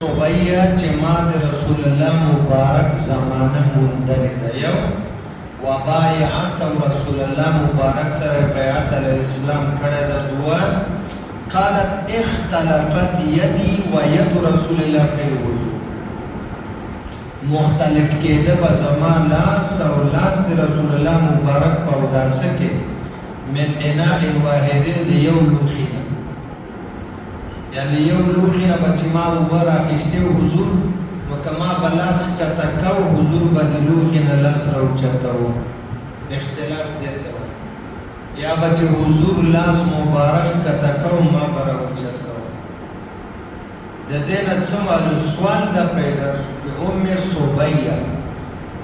صبیه چې ما د رسول الله مبارک زمانه موندلې ده یو وبایعت رسول الله مبارک سره بیعت الاسلام کړه ده دوه قالت اختلفت يدي ويد رسول الله في الوضوء مختلف کېده به زما لاس او لاس د رسول الله مبارک په اوداسه کې من اناء واحد د یو لوښي نه یعنی یو لوښي نه به چې ما اوبه راخیستې حضور نو که ما به لاس کته کو حضور به د لوښي نه لاس راوچتو اختلاف دی ته یا به چې حضور لاس مبارک کته کو ما به راوچتو د دې نه څه معلوم سوال دا پیدا شو چې ام صبیه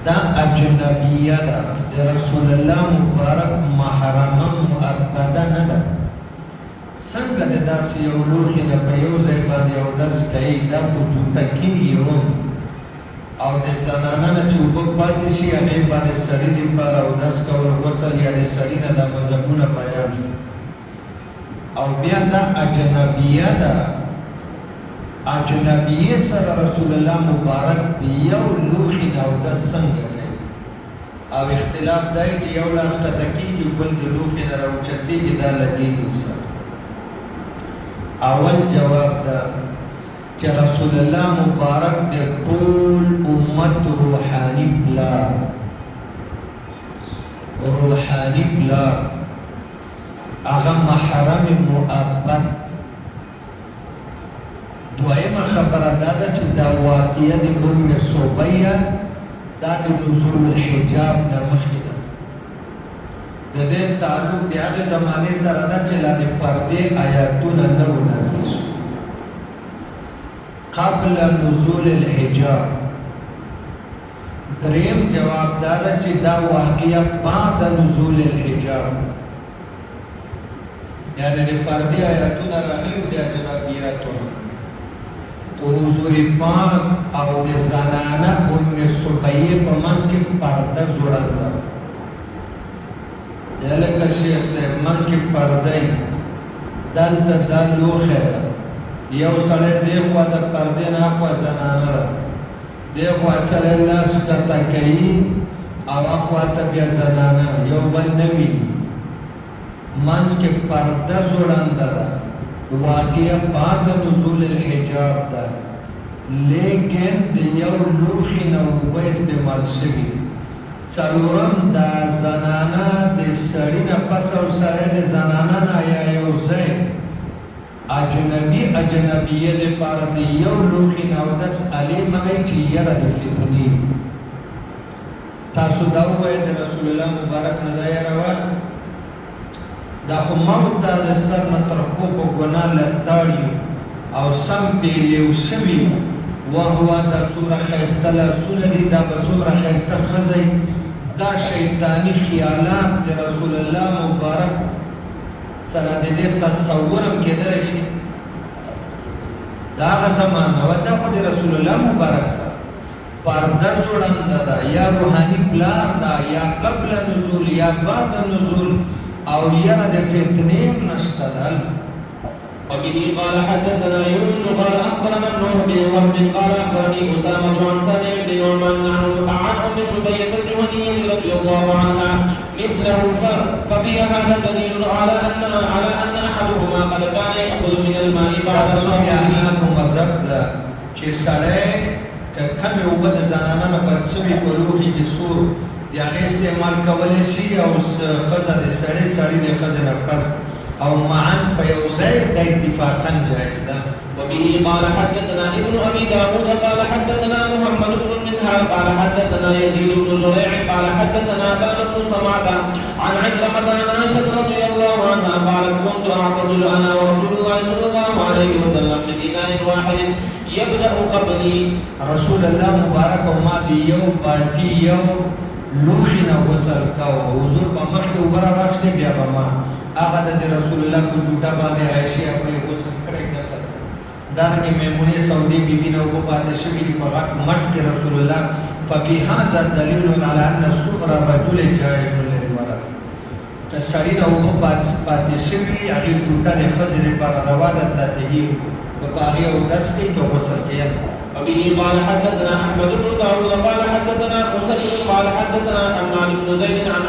دا اجنبیه ده د رسول الله مبارک محرمه مؤبده نه ده څنګه د داسې یو لوښي نه په یو ځای باندې اودس کوي دا خو جوته کېږي او د زنانه نه چې اوبه پاتې شي هغې باندې سړي دپاره اودس کول غسل یا د سړي نه دا مذهبونه بیان شو او بیا دا اجنبیه ده اجنبیه سره رسول الله مبارک د یو لوښي نه اودس څنګه کوي او اختلاف دی چې یو لاس کته کېږي بل د لوښي نه راوچتېږي دا لګېږي ورسره اول جواب دا چې رسول الله مبارک د ټول امت روحاني پلار هغه محرم مؤبد دویمه خبره دا ده چې دا واقعه د ام صبیه دا د نزول الحجاب نه مخکې ده د دې تعلق د هغې زمانې سره ده چې لا د پردې آیاتونه نه و نازل شي قبل نزول الحجاب دریم جواب دا ده چې دا واقعه بعد نزول الحجاب یعنی د پردې آیاتونه راغلي وو د اجنبیاتونه تو حضور پاک او د زنانه ام صبیه په منځ کې پرده ځوړنده یا لکه شیخ صاحب منځ کې پرده دلته دا لوښی ده یو سړی دې خوا د پردې نه اخوا زنانه ده دې خوا سړی لاس کته کوي او اخوا ته بیا زنانه یو بل نه ویني منځ کې پرده ځوړنده ده واقعه بعد نزول الحجاب ده لیکن د یو لوښي نه اوبه استعمال شوي څلورم دا زنانه د سړي نه پس او سړی د زنانه نه یا یو ځای اجنبیه دپاره د یو لوښي نه اودس علي منئ چې یره د فتنې تاسو دا ووایئ د رسول الله مبارک نه دا یره وه دا خو موت دا د سر نه تر پښو په ګناه لتاړي او سم پیلیو شوي وهو دا څومره ښایسته لاسونه دي دا به څومره ښایسته ښځئ دا شیطانی خیالات د رسول الله مبارک سره د دې تصور هم کېدلی شي دا هغه زمانه وه دا خو د رسول الله مبارک سره پرده ځوړنده ده یا روحاني پلار ده یا قبل نزول یا بعد نزول او یره د فتنې هم نشته ده وبه قال حدثنا يونس قال اخبرنا نوح بن وهب قال اخبرني اسامه عن سالم بن نعمان عن ام صبيه الجهنيه رضي الله عنها مثله ففي هذا دليل على ان احدهما قد كان ياخذ من الماء بعد صلاه مذهب چې سړی که کمې اوبه د زنانه نه پټ شوي په لوښي کې سور د هغې استعمال کولی شي او ښځه د سړی سړي د ښځې نه پس او معا په یو ځای د اتفاقا جایز ده وبه قال حدثنا ابن ابي داود قال حدثنا محمد بن منهار قال حدثنا يزيد بن زريع قال حدثنا بان بن سمعه عن عكرمه عن عائشه رضي الله عنها قالت كنت اعتزل انا ورسول الله صلى الله عليه وسلم من اناء واحد يبدا قبلي رسول الله مبارک او ما دی یو باټي یو لوښي نه غسل کوه حضور به مخکې اوبه راواخیستې بیا به ما هغه د رسول الله په جوټه باندې عایشې هغوی غسل کړی کړه دارنګې میمونې سعودي بیبي نه اوبه پاتې شوي دي په غټ مټ کې رسول الله ففي هذا دلیل علی ان صغر الرجل جایز للمرأة که سړي نه اوبه پاتې شوي هغې جوټه د ښځې لپاره روا ده تطهیر په باغي او دس کې ته غسل کې. وبه قال حدثنا احمد بن داود قال حدثنا مسدد قال حدثنا حماد بن زيد عن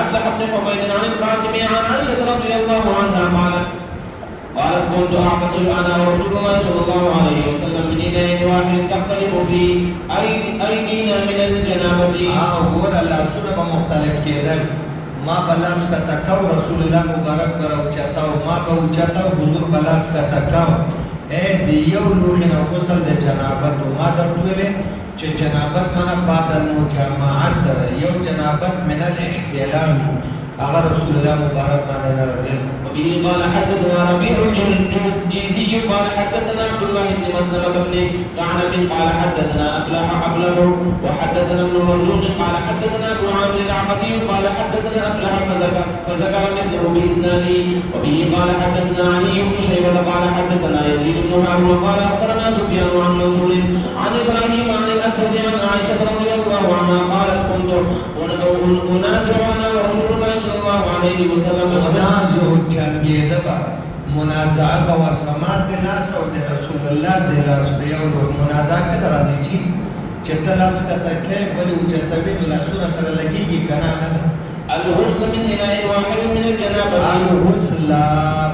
افلح بن حميد عن القاسم عن عائشه رضي الله عنها قالت كنت اعتصل انا ورسول الله صلى الله عليه وسلم من اناء واحد تختلف في ايدينا من الجنابه. ګور الله سره مختلف کېدل. ما بلاس کا تکاو رسول الله مبارک پر او چاته ما به او چاته حضور بلاس کا تکاو اے دی یو لوخي نو غسل د جنابت ما درتوله چې جنابت معنا بعد المجامعات یو جنابت من الاحتلام هغه رسول الله مبارک باندې نازل. وبه قال حدثنا ربيع الجيزي قال حدثنا عبد الله بن مسلمة بن قعنب قال حدثنا افلح وحدثنا ابن مرزوق قال حدثنا ابو عامر العقدي قال حدثنا افلح فذكر مثله باسناده. وبه قال حدثنا علي بن شيبة قال حدثنا يزيد بن هارون قال اخبرنا سفيان عن منصور عن ابراهيم عن الاسود عن عائشة رضي الله عنها قالت كنت انازع انا ورسول الله صلى الله عليه وسلم منازعه و سماعت لاس او د رسول الله د لاس په یو منازعه کې راځي چې تلاس کته کې بل او چتوي د لاسونو سره لګيږي کنه. الغسل من اناء واحد من الجنابه. الغسل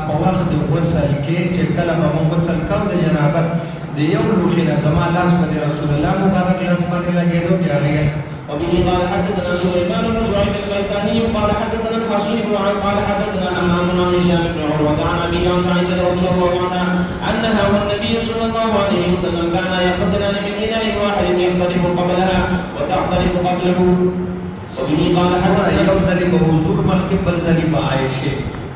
په وخت د غسل کې چې کله به موږ غسل کوو د جنابت د یو لوخي نه زما لاس په رسول الله مبارک لاس باندې لګېدو بیا غیر. وبه قال حدثنا سليمان بن شعيب البيساني قال حدثنا الحاشم بن قال حدثنا همام بن هشام بن عروة عن ابي عن عائشة رضي الله عنها انها والنبي صلى الله عليه وسلم كانا يغتسلان من اناء واحد يختلف قبلها وتختلف قبله. وبه قال حدثنا یو ځلې به حضور مخکې بل ځلې به عائشې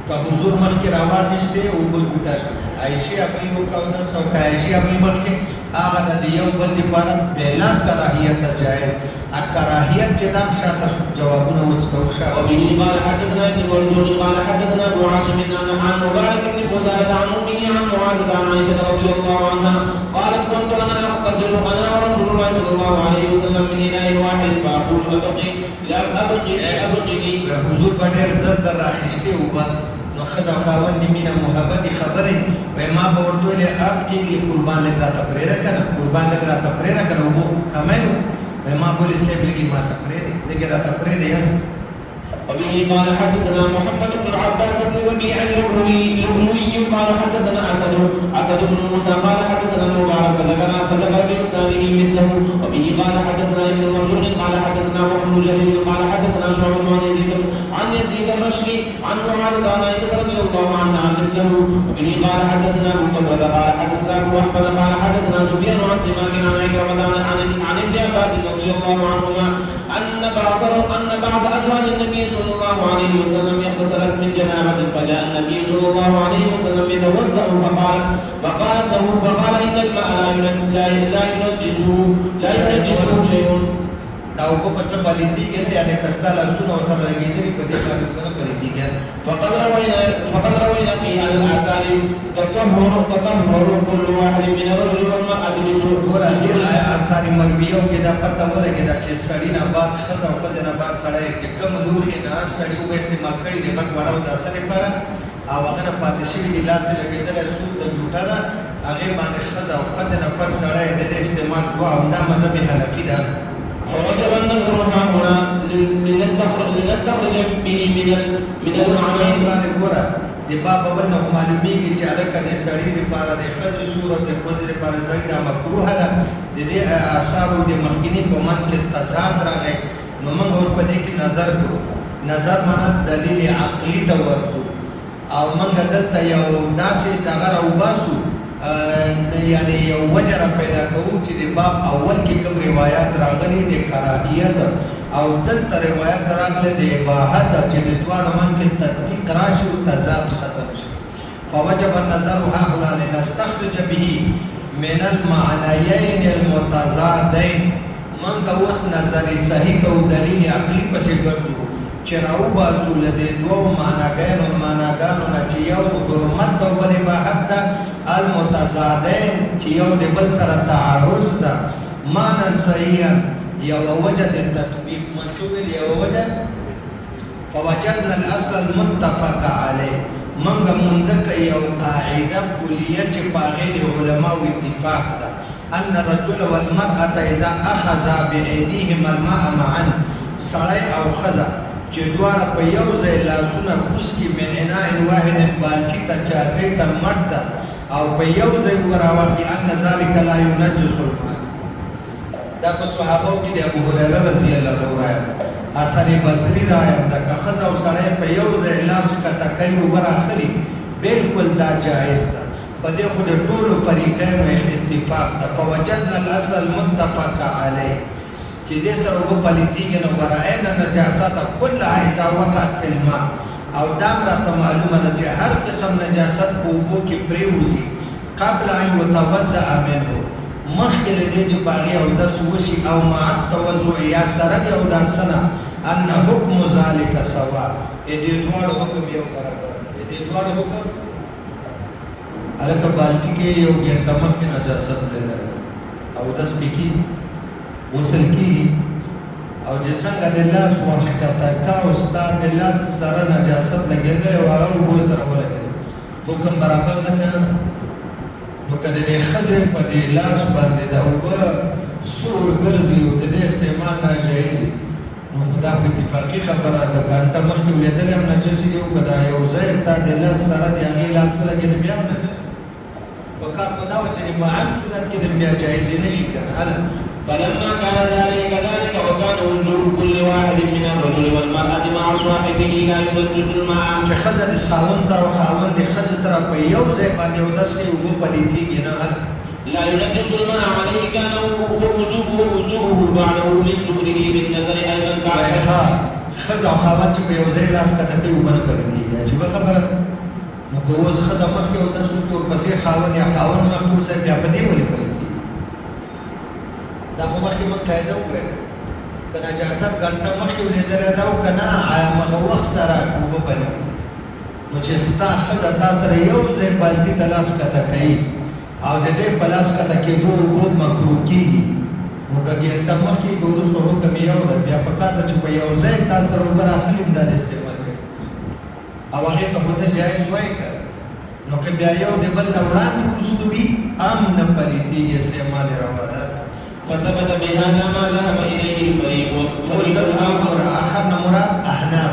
که حضور مخکې راواخیستې او به جوټه شو عائشې هغوی وکړو داس او که عائشې هغوی مخکې هغه د یو بل لپاره بلا کراهیت جایز الكراهية جدام شاطر جوابنا وسكوشا. وبه قال حدثنا ابن مرزوق قال حدثنا ابو عاصم عن مبارك بن فزارة عن امه عن معاذ عن عائشة رضي الله عنها قالت كنت انا اغتسل انا ورسول الله صلى الله عليه وسلم من اناء واحد فاقول ابقي حضور بدر زد راخشتي وبا نو خزا خاوند مینا محبت خبره و ما ورته له ابقي لقربان لگا تپریرا کنه قربان لگا تپریرا کنه وو کمایو ما بولي سيب لكي ما تقريدي لكي لا تقريدي يعني. وبه قال حدثنا محمد بن عباس بن وكيع اللؤلؤي قال حدثنا اسد بن موسى قال حدثنا المبارك فذكر باسناده مثله. وبه قال حدثنا ابن مرزوق قال حدثنا محمد جرير قال حدثنا شعبة عن يزيد الرشدي عن معاذ عن عائشة رضي الله عنها مثله. وبه قال حدثنا ابو بكر قال حدثنا ابو احمد قال حدثنا سفيان عن سماك عن عكرمة عن ابن عباس رضي الله عنهما ان بعض ازواج النبي صلى الله عليه وسلم اغتسلت من جنابة فجاء النبي صلى الله عليه وسلم يتوضأ فقال ان الماء لا ينجسه شيء. دا وګ په څه باندې دیږي یعنی کستا لاسونه وسره لګېدلې په دې باندې کنه پرې دیږي. فقد روينا في هذا الاثار تطهر كل واحد من الرجل والمرأة بسوء. ګور دې اثار مرویو کې دا پته ولګي دا چې سړی نه بعد خزه او خزه نه بعد سړی چې کوم لوخي نه سړی وګ استعمال کړي د غټ وړاو د اثر لپاره او هغه نه پاتې شوی د لاس لګېدل سود د جوټه ده هغه باندې خزه او خزه نه پس سړی د استعمال دوه دا مذهب حنفي ده. فوجب النظر هنا لنستخرج به من المعنى. باندې ګوره د باب اول نه معلومیږي چې الکه د سړی لپاره د خزې صورت د خزې لپاره سړی دا مکروه ده. د دې آثارو د مخکینی په منځ کې تضاد راغی نو موږ اوس په دې کې نظر کوو. نظر معنا دلیل عقلی ته ورځو او موږ دلته یو داسې دغه راوباسو یعنی یو وجه را پیدا کوو چې د باب اول کې کوم روایت راغلي د کراهیت او دلته روایت راغلي د اباحت چې د دواړو منځ کې تطبیق راشي او تضاد ختم شي. فوجب النظر هاهنا لنستخرج به من المعنيين المتضادين. موږ اوس نظر صحیح کوو دلیل عقلی پسې ګرځو چې راو باسو له دې دوه معناګانو نه چې یو د حرمت او بل اباحت ده المتضادین چې یو د بل سره تعارض ده معنی صحیحا یو وجه د تطبیق منشوب یو وجه. فوجدنا الاصل المتفق عليه منګه مندک یو قاعده کلیه چې پاغې د علماو اتفاق ده ان الرجل والمرأة اذا اخذا بايديهما الماء معا سړی او ښځه چې دواړه په یو ځای لاسونه کوس کړي من اناء واحد بالټي ته چاپې ته مټ ته او په یو ځای وراوړي ان ذلك لا ينجس الماء. دا په صحابو کې د ابو هريره رضی الله عنه راځي حسن بصری راځي دا که ښځه او سړی په یو ځای لاس کته کوي اوبه راخلي بالکل دا جایز ده. په دې خو د ټولو فریقینو اتفاق ده. فوجدنا الاصل المتفق علیه چې دې سره اوبه پلیتېږي نو ورأینا نجاسته کلها اذا وقعت فی الماء او دا هم راته معلومه ده چې هر قسم نجاست په اوبو کې پرېوځي قبل ان یتوضأ منه مخکې له دې چې په هغې اودس وشي او مع التوضع یا سره د اودس نه ان حکم ذلک سوا دې دواړو حکم یو برابر دی. دې دواړو حکم هلکه بالټي کې یو ګنټه مخکې نجاست لري اودس پې کېږي غسل کېږي او چې څنګه د لاس ورښکته کا او ستا د لاس سره نجاست لګېدلی او هغه اوبو سره ولګېدل حکم برابر ده که نه؟ نو که د دې ښځې په دې لاس باندې د اوبه سور ګرځي او د دې استعمال ناجایز وي نو خو دا په اتفاقي خبره ده. ګنټه مخکې ولېدلی هم نجسې دي او که دا یو ځای ستا د لاس سره د هغې لاس ولګېده بیا هم نجس په کار خو دا وه چې د معام صورت کې د بیا جایزې نه شي که نه. فلما كان ذلك كذلك وكان وضوء كل واحد من الرجل والمرأة مع صاحبه لا ينجس الماء. چې ښځه د خاوند سره او خاوند د ښځې سره په یو ځای باندې اودس کوي اوبه پلیتېږي نه لا ينجس الماء عليه كان وضوءه بعده من سؤله بالنظر ايضا بعدها. ښځه او خاوند چې په یو ځای لاس کته کوي اوبه نه پلیتېږي عجیبه خبره ده. نو که اوس ښځه مخکې اودس وکړي ورپسې خاوند یا خاوند مخکې ورسره بیا په دې ولې پلیتېږي؟ دا خو مخکې موږ قاعده وویل که نجاست ګنټه مخکې ولېدلی ده او که نه همغه وخت سره اوبه پلیتېږي. نو چې ستا ښځه تا سره یو ځای بالټي ته لاس کته کوي او د دې په لاس کته کېدو اوبه مکروه کېږي نو که ګنټه مخکې که وروسته حکم یو ده بیا پکار ده چې په یو ځای تا سره اوبه راخلي هم دا د استعمال جایز او هغې ته خو ته جایز وایې که نو که بیا یو د بل نه وړاندې وروسته وي هم نه پلیتېږي استعمال یې روا ده. فثبت بهذا ما ذهب اليه الفريق الاخر نه مراد احناف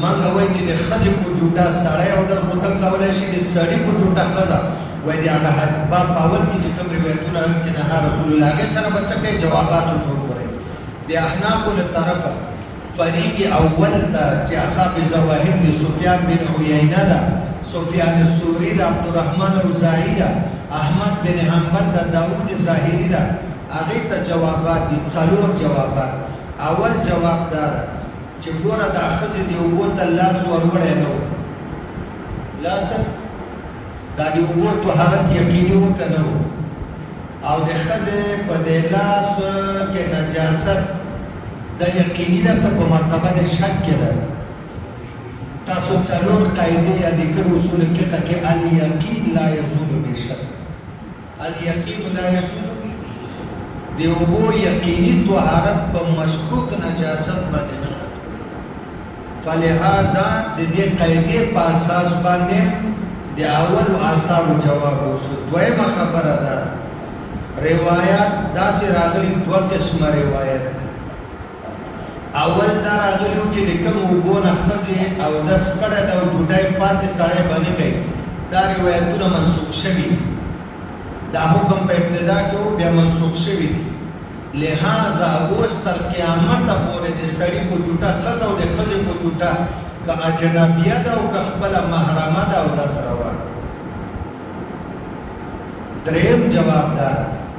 مانګه وایي چې د ښځې په جوټه سړی اودس غسل کولی شي د سړي په جوټه ښځه وایي د هغه باب په اول کې چې کوم روایتونه راغلي چې نهه رسول الله هغې سره به څه کوي جواباتو ته وګورئ. د احنافو له طرفه فریق اول ته چې اصحاب ظواهر د سفیان بن عیینه ده سفیان الثوری ده عبدالرحمن اوزاعي ده احمد بن حنبل ده داود ظاهري ده هغې ته جوابات دي څلور جوابات. اول جواب دا ده چې ګوره دا ښځې د اوبو ته لاس وروړی نه و لاس دا د اوبو طهارت یقیني و که نه و او د ښځې په دې لاس کې نجاست دا یقیني ده که په مرتبه د شک کې ده. تاسو څلور قاعدې یادې کړي اصول فقه کې الیقین لا یزول بالشک الیقین لا یزول د اوبو یقیني طهارت په مشکوک نجاست باندې نه فلهذا د دې قاعدې په اساس باندې د اول آثارو جواب وشو. دویمه خبره ده روایات داسې راغلي دوه قسمه روایت اول دا راغلي چې د کوم اوبو نه ښځې اودس کړی ده او جوډه یې پاتې سړی به نه کوي دا روایتونه منسوخ شوي دا حکم په ابتدا کې و بیا منسوخ شوي دي. لہذا اوس تر قیامته پورې د سړي په جوټه ښځه او د ښځې په جوټه که اجنبیه ده او که خپله محرمه ده اودس روان. دریم جواب دا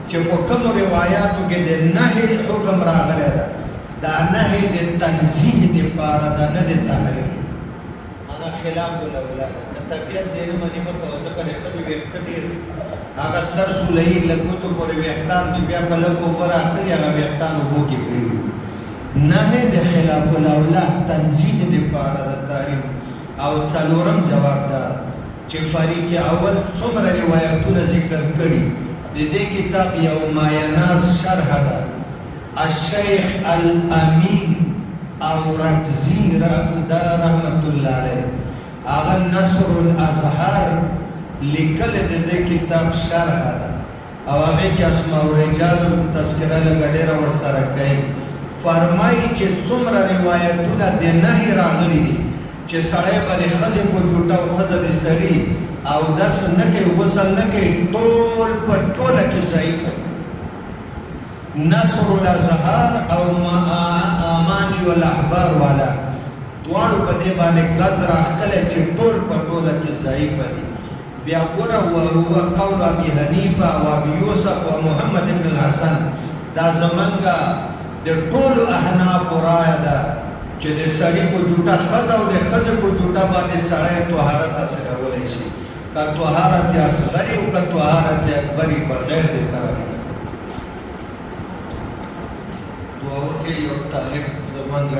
چې په کومو روایاتو کې د نهي حکم راغلی ده دا نهي د تنزیه دپاره ده نه د تحریم مانا خلاف الاولاد که طبیعت دې نه مني مه کوه ځکه د ښځې ویښته ډېر هغه سر سولهي لګوتو پورې ویښتان چې بیا په لږ اوبه راخلي هغه ویښتان اوبو کې پرېږدي نهي د خلاف الاولاد تنزیه دپاره د تحریم. او څلورم جواب دا چې فریق اول څومره روایتونه ذکر کړي د دې کتاب یو مایناز شرح ده الشیخ الامین او رکزی دا رحمت الله علیه هغه نصر الازهار لیکل د دې کتاب شرح ده او هغه کې اسماء الرجال تذکرہ لګډېره ورسره کوي فرمایي چې څومره روایتونه د نهي راغلي دي چې سړی به د ښځې په جوټه او ښځه د سړي او داس نه کوي غسل نه کوي ټول په ټوله کې ضعیف نصر الازهار او امانی الاحبار والا دواړو په دې باندې غزر اکله چې ټول په ټوله کې ضعیف دي بیا ګوره وهو قول ابي حنیفه او ابي یوسف او محمد بن الحسن دا زمونږه د ټولو احناف رایه ده چې د سړي په جوټه ښځه او د ښځې په جوټه باندې سړی طهارت حاصلولی شي که طهارت اصغري او که طهارت اکبري بغیر د کراهیت دعا وکړئ یو طالب زمونږ